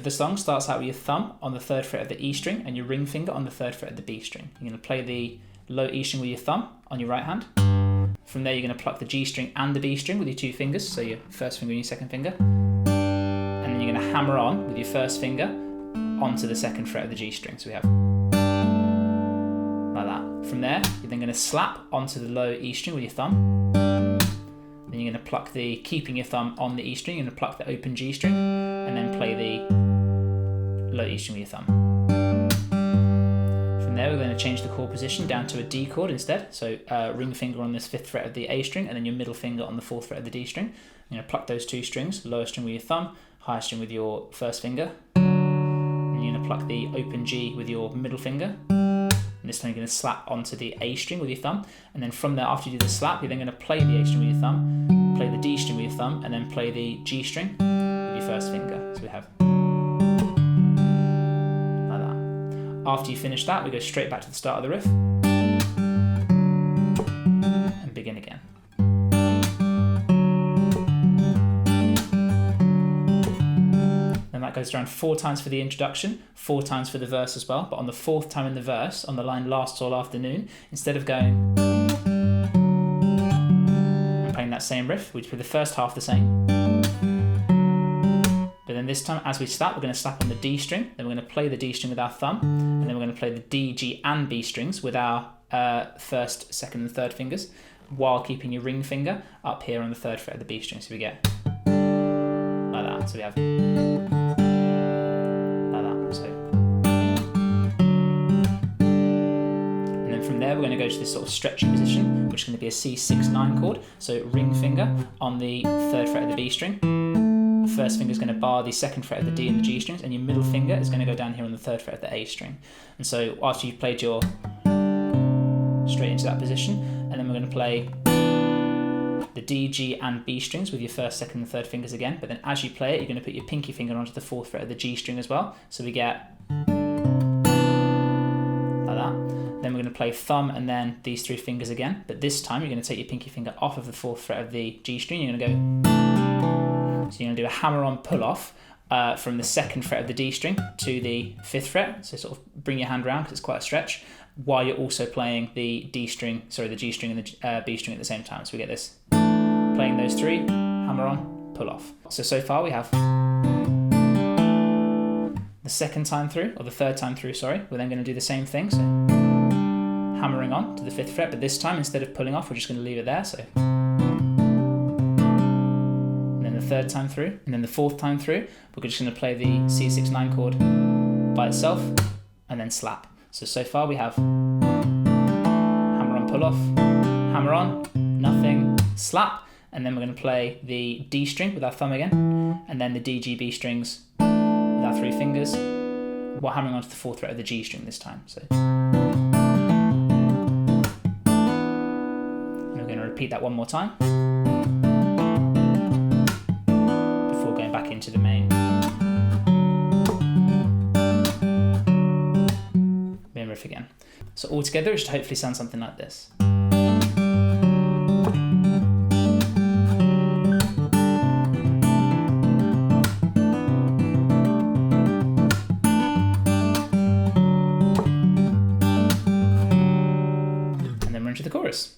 the song starts out with your thumb on the 3rd fret of the E string and your ring finger on the 3rd fret of the B string. You're going to play the low E string with your thumb on your right hand. From there, you're going to pluck the G string and the B string with your 2 fingers, so your 1st finger and your 2nd finger. And then you're going to hammer on with your 1st finger onto the 2nd fret of the G string. So we have like that. From there, you're then going to slap onto the low E string with your thumb. Then you're going to pluck keeping your thumb on the E string, you're going to pluck the open G string, and then play the low E string with your thumb. From there, we're going to change the chord position down to a D chord instead. So ring finger on this 5th fret of the A string, and then your middle finger on the 4th fret of the D string. You're going to pluck those 2 strings, lower string with your thumb, higher string with your 1st finger. And you're going to pluck the open G with your middle finger. And this time you're going to slap onto the A string with your thumb, and then from there, after you do the slap, you're then going to play the A string with your thumb, play the D string with your thumb, and then play the G string with your 1st finger. So we have like that. After you finish that, we go straight back to the start of the riff and begin again. And that goes around 4 times for the introduction, 4 times for the verse as well. But on the 4th time in the verse, on the line lasts all afternoon, instead of going and playing that same riff, we play the first half the same. But then this time, as we slap, we're going to slap on the D string, then we're going to play the D string with our thumb, and then we're going to play the D, G, and B strings with our 1st, 2nd, and 3rd fingers, while keeping your ring finger up here on the 3rd fret of the B string. So we get like that. So we have there, we're going to go to this sort of stretching position, which is going to be a C6-9 chord. So ring finger on the 3rd fret of the B string. Your 1st finger is going to bar the 2nd fret of the D and the G strings, and your middle finger is going to go down here on the 3rd fret of the A string. And so after you've played your straight into that position, and then we're going to play the D, G, and B strings with your 1st, 2nd, and 3rd fingers again. But then as you play it, you're going to put your pinky finger onto the 4th fret of the G string as well. So we get like that. Then we're going to play thumb and then these 3 fingers again, but this time you're going to take your pinky finger off of the 4th fret of the G string. You're going to go, so you're going to do a hammer-on pull-off from the 2nd fret of the D string to the 5th fret. So sort of bring your hand around because it's quite a stretch, while you're also playing the G string and the B string at the same time. So we get this, playing those 3, hammer-on, pull-off. So far we have the 2nd time through, or the 3rd time through, sorry. We're then going to do the same thing. So hammering on to the 5th fret, but this time instead of pulling off, we're just going to leave it there. So, and then the 3rd time through, and then the 4th time through, we're just going to play the C6-9 chord by itself, and then slap. So far we have hammer on, pull off, hammer on, nothing, slap, and then we're going to play the D string with our thumb again, and then the D, G, B strings with our 3 fingers, while hammering onto the 4th fret of the G string this time. So. Repeat that one more time before going back into the main riff again. So all together it should hopefully sound something like this. And then we're into the chorus.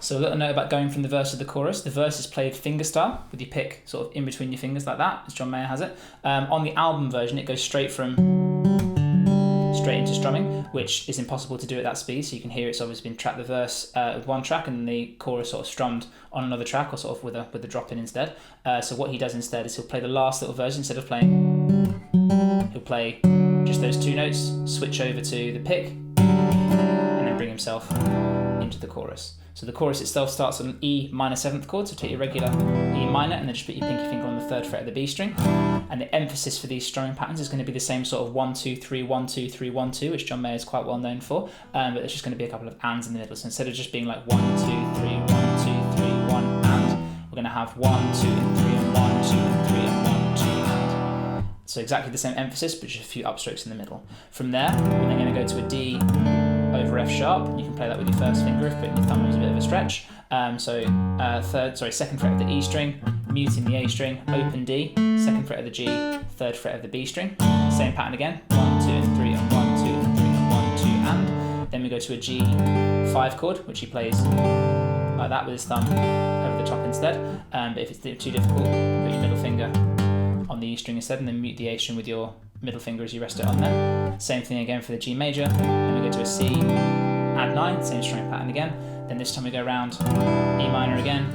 So a little note about going from the verse to the chorus. The verse is played finger style with your pick sort of in between your fingers like that, as John Mayer has it. On the album version, it goes straight into strumming, which is impossible to do at that speed. So you can hear it's obviously been tracked the verse with one track and the chorus sort of strummed on another track, or sort of with a drop in instead. So what he does instead is he'll play the last little version instead of playing. He'll play just those 2 notes, switch over to the pick, and then bring himself into the chorus. So the chorus itself starts on an E minor 7th chord, so take your regular E minor and then just put your pinky finger on the 3rd fret of the B string. And the emphasis for these strumming patterns is going to be the same sort of 1, 2, 3, 1, 2, 3, 1, 2, which John Mayer is quite well known for. But there's just going to be a couple of ands in the middle. So instead of just being like 1, 2, 3, 1, 2, 3, 1, and, we're going to have 1, 2, and 3, and 1, 2, and 3, and 1, 2, and. So exactly the same emphasis, but just a few upstrokes in the middle. From there, we're then going to go to a D over F sharp. You can play that with your first finger if putting your thumb is a bit of a stretch. Second fret of the E string, muting the A string, open D, second fret of the G, third fret of the B string. Same pattern again, 1, 2, and 3, and 1, 2, and 3, and 1, 2, and. Then we go to a G5 chord, which he plays like that with his thumb over the top instead. But if it's too difficult, put your middle finger on the E string instead, and then mute the A string with your middle finger as you rest it on there. Same thing again for the G major. Then we go to a C, add 9, same string pattern again. Then this time we go around E minor again,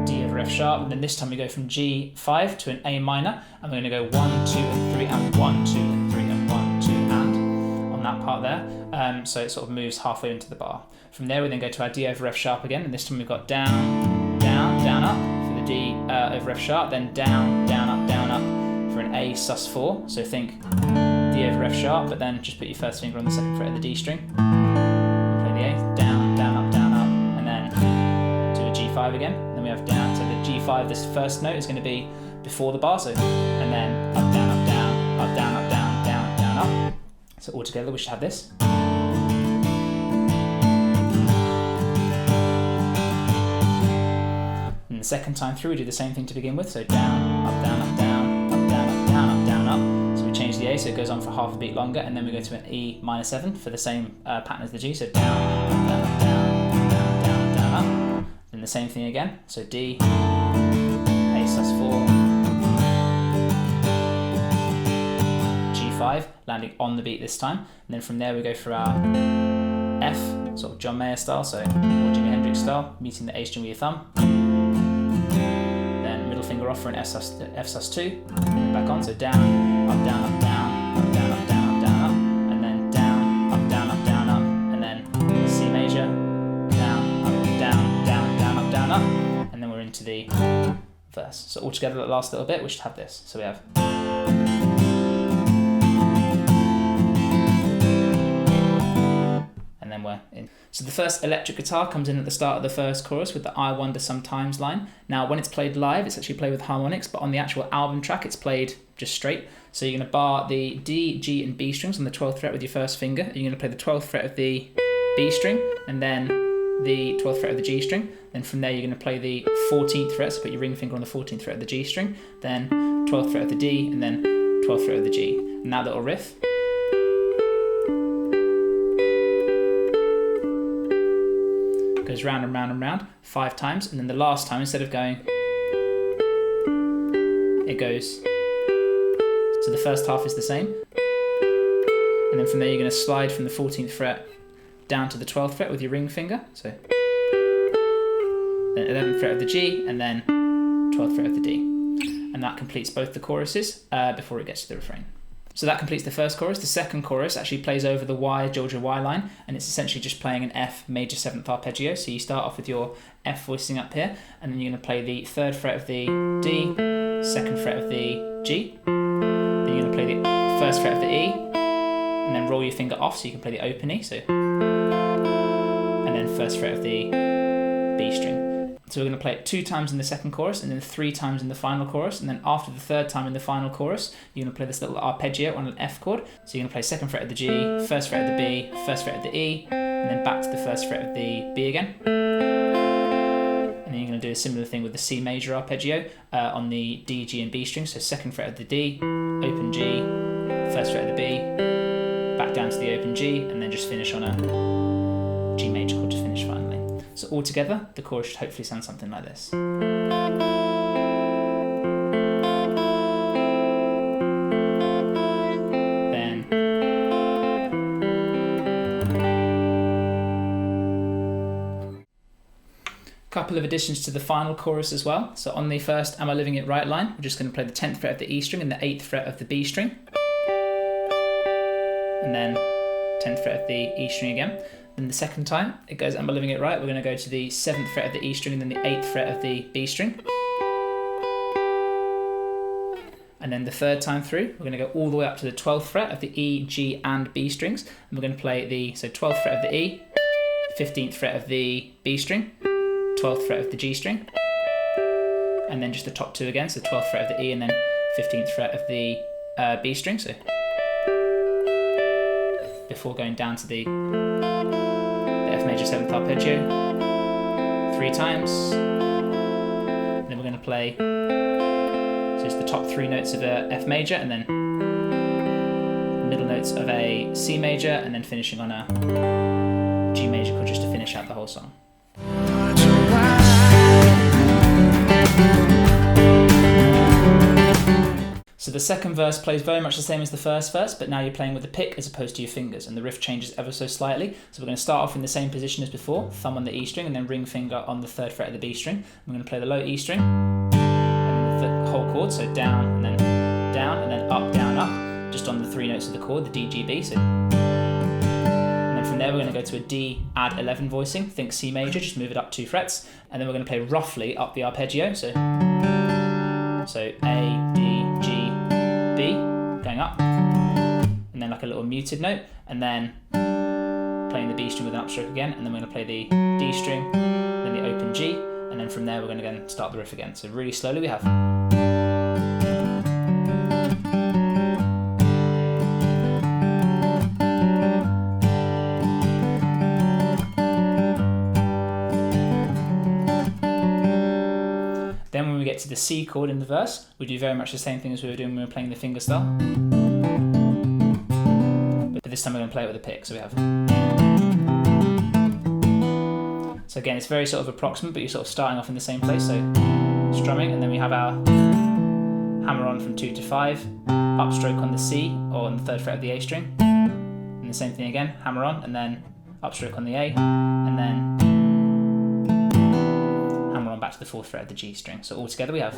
D over F sharp, and then this time we go from G5 to an A minor, and we're going to go 1, 2, and 3, and 1, 2, and 3, and 1, 2, and on that part there. So it sort of moves halfway into the bar. From there we then go to our D over F sharp again, and this time we've got down, down, down, up for the D over F sharp, then down, down, up for an A sus4. So think D over F sharp, but then just put your first finger on the second fret of the D string, and play the A, down, down, up, and then do a G5 again. Then we have down, so the G5, this first note is going to be before the bar, so, and then up, down, up, down, up, down, up, down, down, down, up. So all together we should have this. And the second time through we do the same thing to begin with, so down, up, down, up, down, up, down, up, down, up, down, up. So we change the A so it goes on for half a beat longer, and then we go to an E minor 7 for the same pattern as the G, so down, up, down, up, down, down, down, down, up. Then the same thing again, so D, A sus4, G5, landing on the beat this time, and then from there we go for our F, sort of John Mayer style, so or Jimi Hendrix style, muting the A string with your thumb. Then middle finger off for an F sus2, and back on, so down, up, down, up, down, up, down, up, down, up, down, up, and then down, up, down, up, down, up, and then C major, down, up, down, down, down, up, down, up, and then we're into the verse. So all together that last little bit, we should have this. So we have. And then we're in. So the first electric guitar comes in at the start of the first chorus with the I wonder sometimes line. Now when it's played live, it's actually played with harmonics, but on the actual album track, it's played just straight. So you're going to bar the D, G, and B strings on the 12th fret with your first finger. You're going to play the 12th fret of the B string, and then the 12th fret of the G string. Then from there, you're going to play the 14th fret, so put your ring finger on the 14th fret of the G string, then 12th fret of the D, and then 12th fret of the G. And that little riff. Goes round and round and round 5 times, and then the last time, instead of going, it goes, so the first half is the same, and then from there you're going to slide from the 14th fret down to the 12th fret with your ring finger, so then 11th fret of the G, and then 12th fret of the D, and that completes both the choruses before it gets to the refrain. So that completes the first chorus. The second chorus actually plays over the Y, Georgia Y line, and it's essentially just playing an F major 7th arpeggio. So you start off with your F voicing up here, and then you're going to play the 3rd fret of the D, 2nd fret of the G, then you're going to play the 1st fret of the E, and then roll your finger off so you can play the open E, so, and then 1st fret of the B string. So we're going to play it 2 times in the second chorus, and then 3 times in the final chorus, and then after the 3rd time in the final chorus, you're going to play this little arpeggio on an F chord. So you're going to play 2nd fret of the G, 1st fret of the B, 1st fret of the E, and then back to the 1st fret of the B again. And then you're going to do a similar thing with the C major arpeggio on the D, G, and B string. So 2nd fret of the D, open G, 1st fret of the B, back down to the open G, and then just finish on a G major chord to finish finally. So all together, the chorus should hopefully sound something like this. Then a couple of additions to the final chorus as well. So on the first Am I Living It Right line, we're just going to play the 10th fret of the E string and the 8th fret of the B string. And then 10th fret of the E string again. Then the second time, it goes Am I Living It Right, we're going to go to the 7th fret of the E string and then the 8th fret of the B string. And then the 3rd time through, we're going to go all the way up to the 12th fret of the E, G, and B strings. And we're going to play the 12th fret of the E, 15th fret of the B string, 12th fret of the G string, and then just the top 2 again, so 12th fret of the E and then 15th fret of the B string. So before going down to the 7th arpeggio 3 times. And then we're going to play, so it's the top 3 notes of a F major, and then middle notes of a C major, and then finishing on a G major chord just to finish out the whole song. So the second verse plays very much the same as the first verse, but now you're playing with the pick as opposed to your fingers, and the riff changes ever so slightly. So we're going to start off in the same position as before, thumb on the E string and then ring finger on the 3rd fret of the B string. We're going to play the low E string, and then the whole chord, so down, and then up, down, up, just on the 3 notes of the chord, the D, G, B. So, and then from there we're going to go to a D, add 11 voicing, think C major, just move it up 2 frets, and then we're going to play roughly up the arpeggio, so A, D, G, B, going up, and then like a little muted note, and then playing the B string with an upstroke again, and then we're going to play the D string, then the open G, and then from there we're going to again start the riff again. So really slowly we have. Then when we get to the C chord in the verse, we do very much the same thing as we were doing when we were playing the fingerstyle. But this time we're going to play it with a pick, so we have. So again, it's very sort of approximate, but you're sort of starting off in the same place, so strumming, and then we have our hammer on from 2 to 5, upstroke on the C, or on the 3rd fret of the A string, and the same thing again, hammer on, and then upstroke on the A, and then back to the 4th fret of the G string. So all together we have.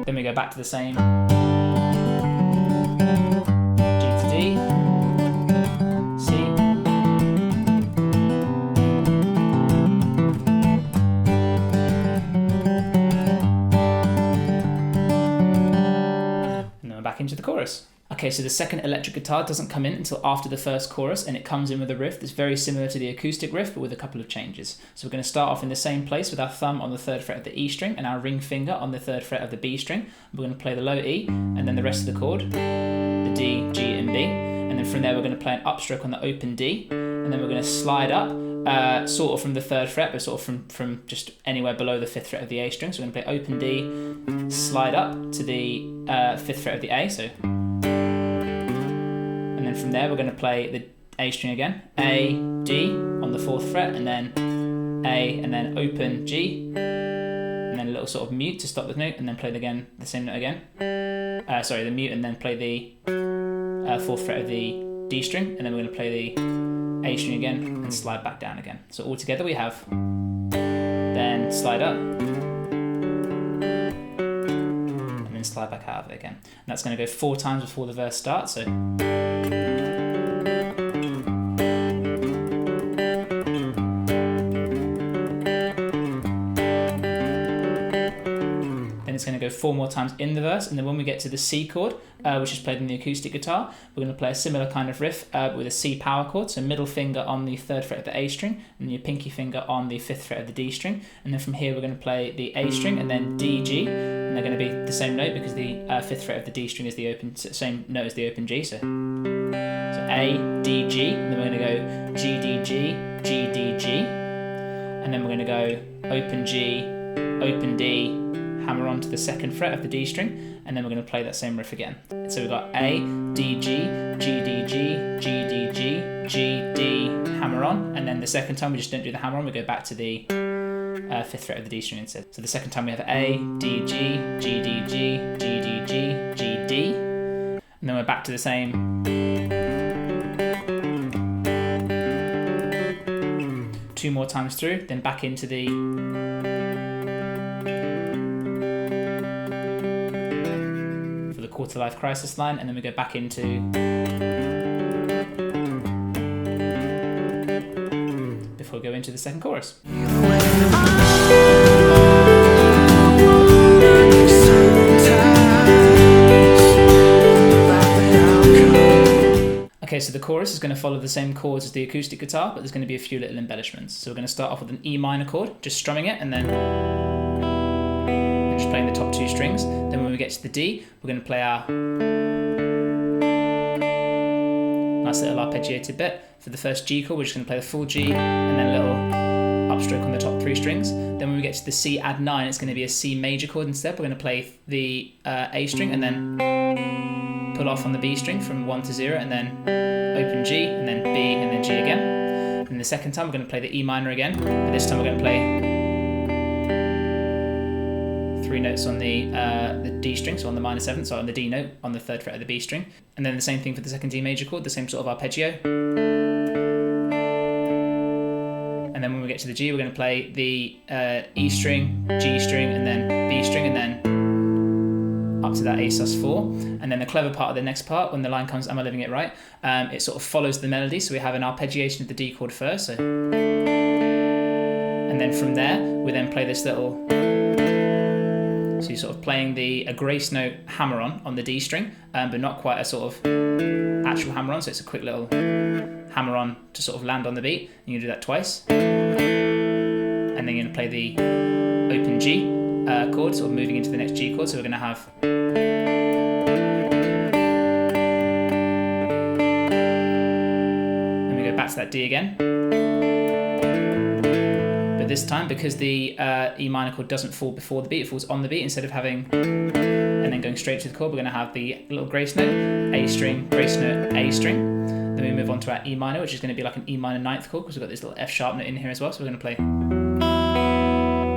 Then we go back to the same G to D, C, and then we're back into the chorus. Okay, so the second electric guitar doesn't come in until after the first chorus, and it comes in with a riff that's very similar to the acoustic riff, but with a couple of changes. So we're going to start off in the same place with our thumb on the 3rd fret of the E string and our ring finger on the 3rd fret of the B string. We're going to play the low E, and then the rest of the chord, the D, G, and B. And then from there we're going to play an upstroke on the open D, and then we're going to slide up, sort of from the 3rd fret, but sort of from just anywhere below the 5th fret of the A string. So we're going to play open D, slide up to the 5th fret of the A, so. And then from there we're going to play the A string again, A, D on the 4th fret, and then A, and then open G, and then a little sort of mute to stop the note, and then play again the same note again. Sorry, the mute, and then play the 4th fret of the D string, and then we're going to play the A string again and slide back down again. So all together we have, then slide up, and then slide back out of it again. And that's going to go 4 times before the verse starts. So. It's going to go 4 more times in the verse, and then when we get to the C chord, which is played in the acoustic guitar, we're going to play a similar kind of riff with a C power chord, so middle finger on the 3rd fret of the A string, and your pinky finger on the 5th fret of the D string, and then from here we're going to play the A string, and then D, G, and they're going to be the same note because the 5th fret of the D string is the same note as the open G, so A, D, G, and then we're going to go G, D, G, G, D, G, and then we're going to go open G, open D, hammer on to the 2nd fret of the D string, and then we're going to play that same riff again. So we've got A, D, G, G, D, G, G, D, G, G, D, hammer on, and then the second time we just don't do the hammer on, we go back to the 5th fret of the D string instead. So the second time we have A, D, G, G, D, G, G, D, G, G, D, and then we're back to the same 2 more times through, then back into the quarter life crisis line, and then we go back into before we go into the second chorus. Okay, so the chorus is going to follow the same chords as the acoustic guitar, but there's going to be a few little embellishments. So we're going to start off with an E minor chord, just strumming it, and then just playing the top 2 strings. Then when we get to the D, we're going to play our nice little arpeggiated bit. For the first G chord, we're just going to play the full G and then a little upstroke on the top 3 strings. Then when we get to the C add 9, it's going to be a C major chord instead. We're going to play the A string and then pull off on the B string from 1 to 0, and then open G, and then B, and then G again. And the second time we're going to play the E minor again, but this time we're going to play 3 notes on the D string, so on the minor 7th, so on the D note, on the 3rd fret of the B string. And then the same thing for the second D major chord, the same sort of arpeggio. And then when we get to the G, we're going to play the E string, G string, and then B string, and then up to that A sus4. And then the clever part of the next part, when the line comes, am I living it right? It sort of follows the melody, so we have an arpeggiation of the D chord first. So, and then from there, we then play this little. So you're sort of playing a grace note hammer-on the D string, but not quite a sort of actual hammer-on, so it's a quick little hammer-on to sort of land on the beat. And you do that twice. And then you're going to play the open G chord, sort of moving into the next G chord. So we're going to have... And we go back to that D again. This time, because the E minor chord doesn't fall before the beat, it falls on the beat instead of having and then going straight to the chord. We're going to have the little grace note, A string, grace note, A string. Then we move on to our E minor, which is going to be like an E minor 9th chord, because we've got this little F sharp note in here as well. So we're going to play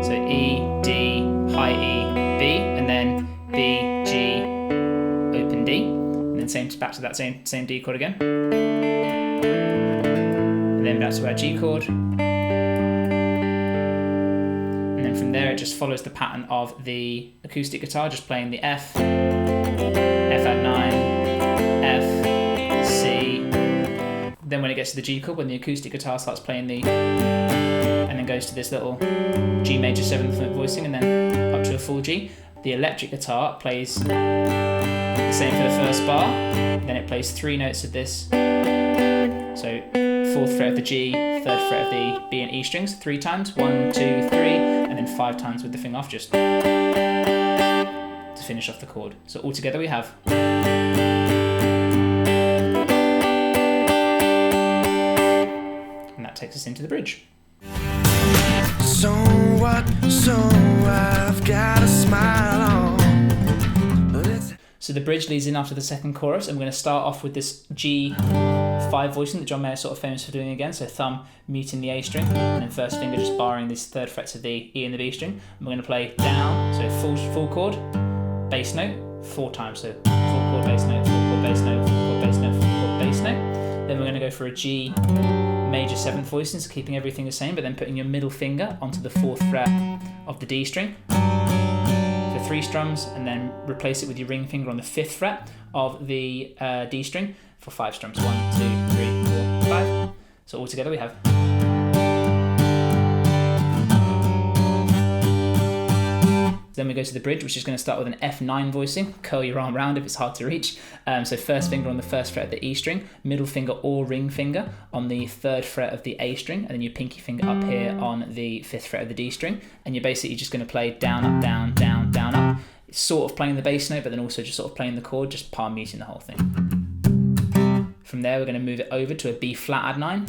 so E, D, high E, B, and then B, G, open D, and then back to that same D chord again, and then back to our G chord. From there, it just follows the pattern of the acoustic guitar, just playing the F, F add 9, F, C. Then when it gets to the G chord, when the acoustic guitar starts playing and then goes to this little G major 7th note voicing, and then up to a full G, the electric guitar plays the same for the first bar. Then it plays 3 notes of this. So 4th fret of the G, 3rd fret of the B and E strings 3 times, 1, 2, 3, and then 5 times with the finger off, just to finish off the chord. So altogether we have. And that takes us into the bridge. So what? So I've got a smile on. So the bridge leads in after the second chorus, and we're going to start off with this G5 voicing that John Mayer is sort of famous for doing again. So thumb muting the A string, and then first finger just barring these 3rd frets of the E and the B string. And we're going to play down, so full chord, bass note, 4 times. So full chord, bass note, full chord, bass note, full chord, bass note, full chord, bass note. Then we're going to go for a G major 7th voicing, so keeping everything the same, but then putting your middle finger onto the 4th fret of the D string. 3 strums, and then replace it with your ring finger on the 5th fret of the D string for 5 strums. 1, 2, 3, 4, 5. So all together we have. Then we go to the bridge, which is going to start with an F9 voicing. Curl your arm round if it's hard to reach. So first finger on the 1st fret of the E string, middle finger or ring finger on the 3rd fret of the A string, and then your pinky finger up here on the 5th fret of the D string. And you're basically just going to play down, up, down, down, down, up. It's sort of playing the bass note, but then also just sort of playing the chord, just palm muting the whole thing. From there, we're going to move it over to a B flat add 9.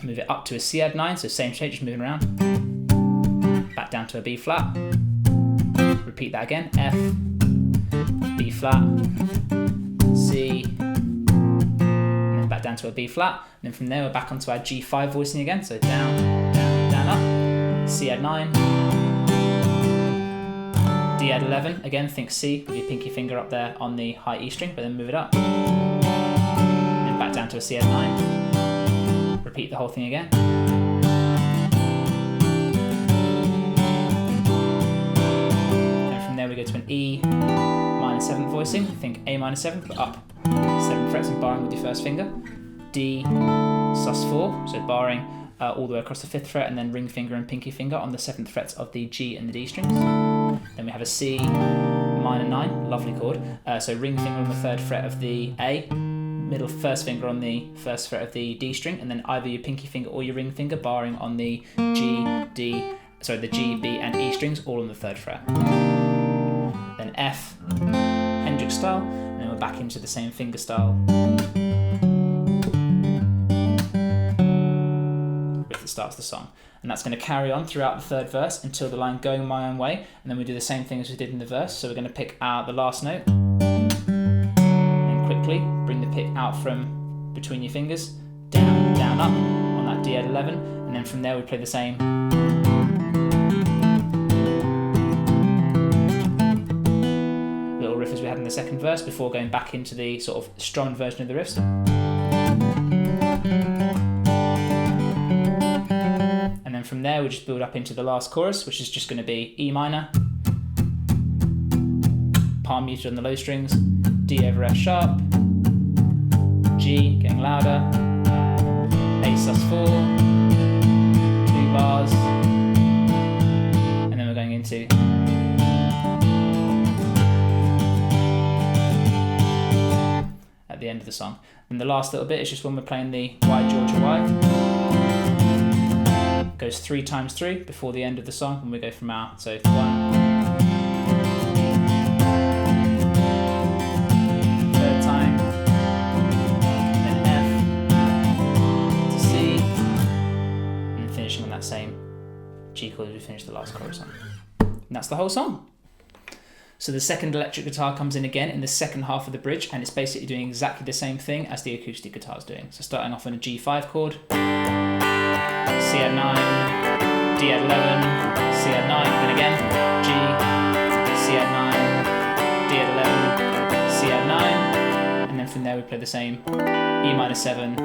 Move it up to a C add 9, so same shape, just moving around. Back down to a B flat, repeat that again, F, B flat, C, and then back down to a B flat, and then from there we're back onto our G5 voicing again, so down, down, down, up, C add 9, D add 11, again think C with your pinky finger up there on the high E string, but then move it up, and back down to a C add 9, repeat the whole thing again. There we go to an E minor 7th voicing, think A minor 7th, but up 7 frets and barring with your first finger. D sus4, so barring all the way across the 5th fret, and then ring finger and pinky finger on the 7th frets of the G and the D strings. Then we have a C minor 9, lovely chord. So ring finger on the 3rd fret of the A, middle first finger on the 1st fret of the D string, and then either your pinky finger or your ring finger barring on the G, the G, B and E strings, all on the 3rd fret. Then F, Hendrix style, and then we're back into the same finger style riff that starts the song. And that's going to carry on throughout the third verse until the line "Going My Own Way," and then we do the same thing as we did in the verse. So we're going to pick out the last note, and quickly bring the pick out from between your fingers, down, down, up on that D at 11, and then from there we play the same little riff as we had in the second verse before going back into the sort of strummed version of the riff. And then from there we just build up into the last chorus, which is just going to be E minor, palm muted on the low strings, D over F sharp, G getting louder, A sus4, 2 bars, and then we're going into at the end of the song. And the last little bit is just when we're playing the Y Georgia Y. Goes 3 times through before the end of the song, and we go from our, so 1, third time, then F to C, and then finishing on that same G chord as we finish the last chorus on. And that's the whole song. So the second electric guitar comes in again in the second half of the bridge, and it's basically doing exactly the same thing as the acoustic guitar is doing. So starting off on a G5 chord, C at 9, D at 11, C at 9, then again, G, C at 9, D at 11, C at 9, and then from there we play the same E minor 7, D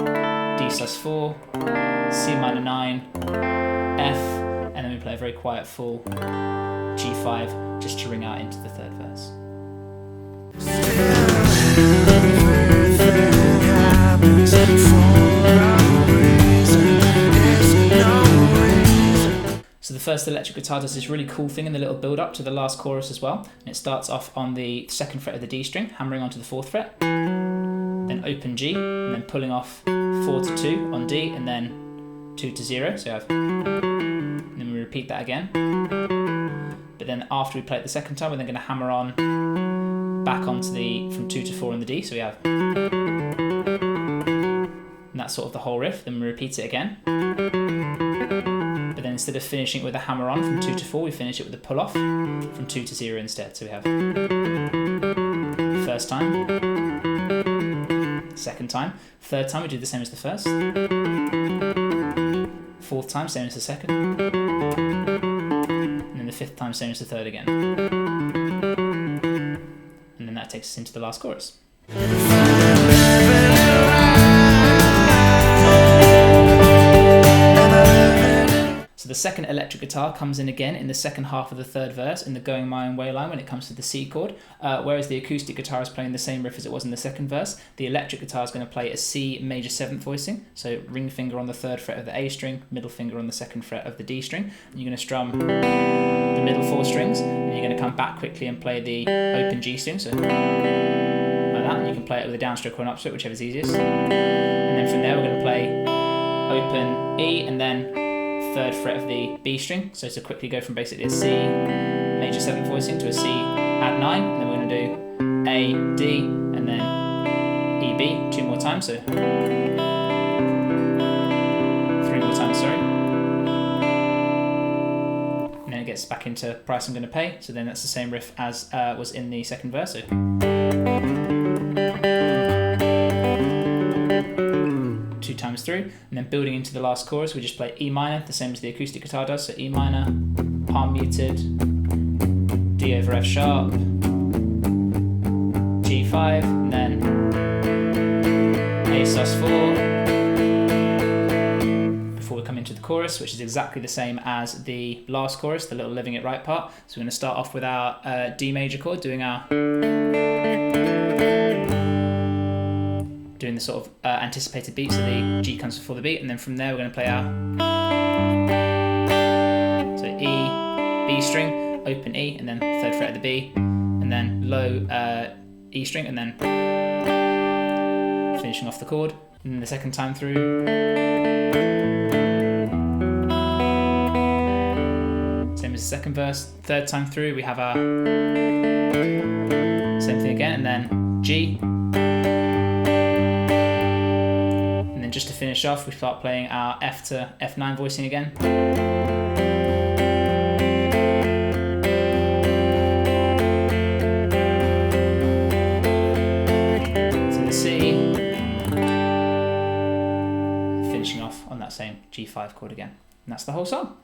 sus4, C minor 9, F, and then we play a very quiet full G5 just to ring out into the third verse. So the first electric guitar does this really cool thing in the little build up to the last chorus as well, and it starts off on the 2nd fret of the D string, hammering onto the 4th fret, then open G, and then pulling off 4 to 2 on D, and then 2 to 0, so you have, and then we repeat that again. But then after we play it the second time, we're then going to hammer on back onto the, from 2 to 4 on the D, so we have, and that's sort of the whole riff. Then we repeat it again. But then instead of finishing it with a hammer on from 2 to 4, we finish it with a pull off from 2 to 0 instead. So we have first time, second time, third time we do the same as the first, fourth time same as the second, and then the fifth time same as the third again. And then that takes us into the last chorus. So the second electric guitar comes in again in the second half of the third verse in the Going My Own Way line when it comes to the C chord, whereas the acoustic guitar is playing the same riff as it was in the second verse. The electric guitar is going to play a C major 7th voicing, so ring finger on the 3rd fret of the A string, middle finger on the 2nd fret of the D string, and you're going to strum the middle 4 strings, and you're going to come back quickly and play the open G string, so like that, and you can play it with a downstroke or an upstroke, whichever's easiest. And then from there we're going to play open E and then 3rd fret of the B string, so to quickly go from basically a C major 7th voicing to a C at 9, and then we're going to do A, D, and then E, B 2 more times, so 3 more times, sorry. And then it gets back into Price I'm Gonna Pay, so then that's the same riff as was in the second verse, so 2 times through, and then building into the last chorus we just play E minor, the same as the acoustic guitar does, so E minor, palm muted, D over F sharp, G5, and then A sus4 before we come into the chorus, which is exactly the same as the last chorus, the little living it right part. So we're going to start off with our D major chord, doing the sort of anticipated beat, so the G comes before the beat, and then from there we're going to play our so E, B string, open E, and then 3rd fret of the B, and then low E string, and then finishing off the chord. And then the second time through, same as the second verse. Third time through we have our same thing again, and then G, just to finish off, we start playing our F to F9 voicing again. To the C, finishing off on that same G5 chord again. And that's the whole song.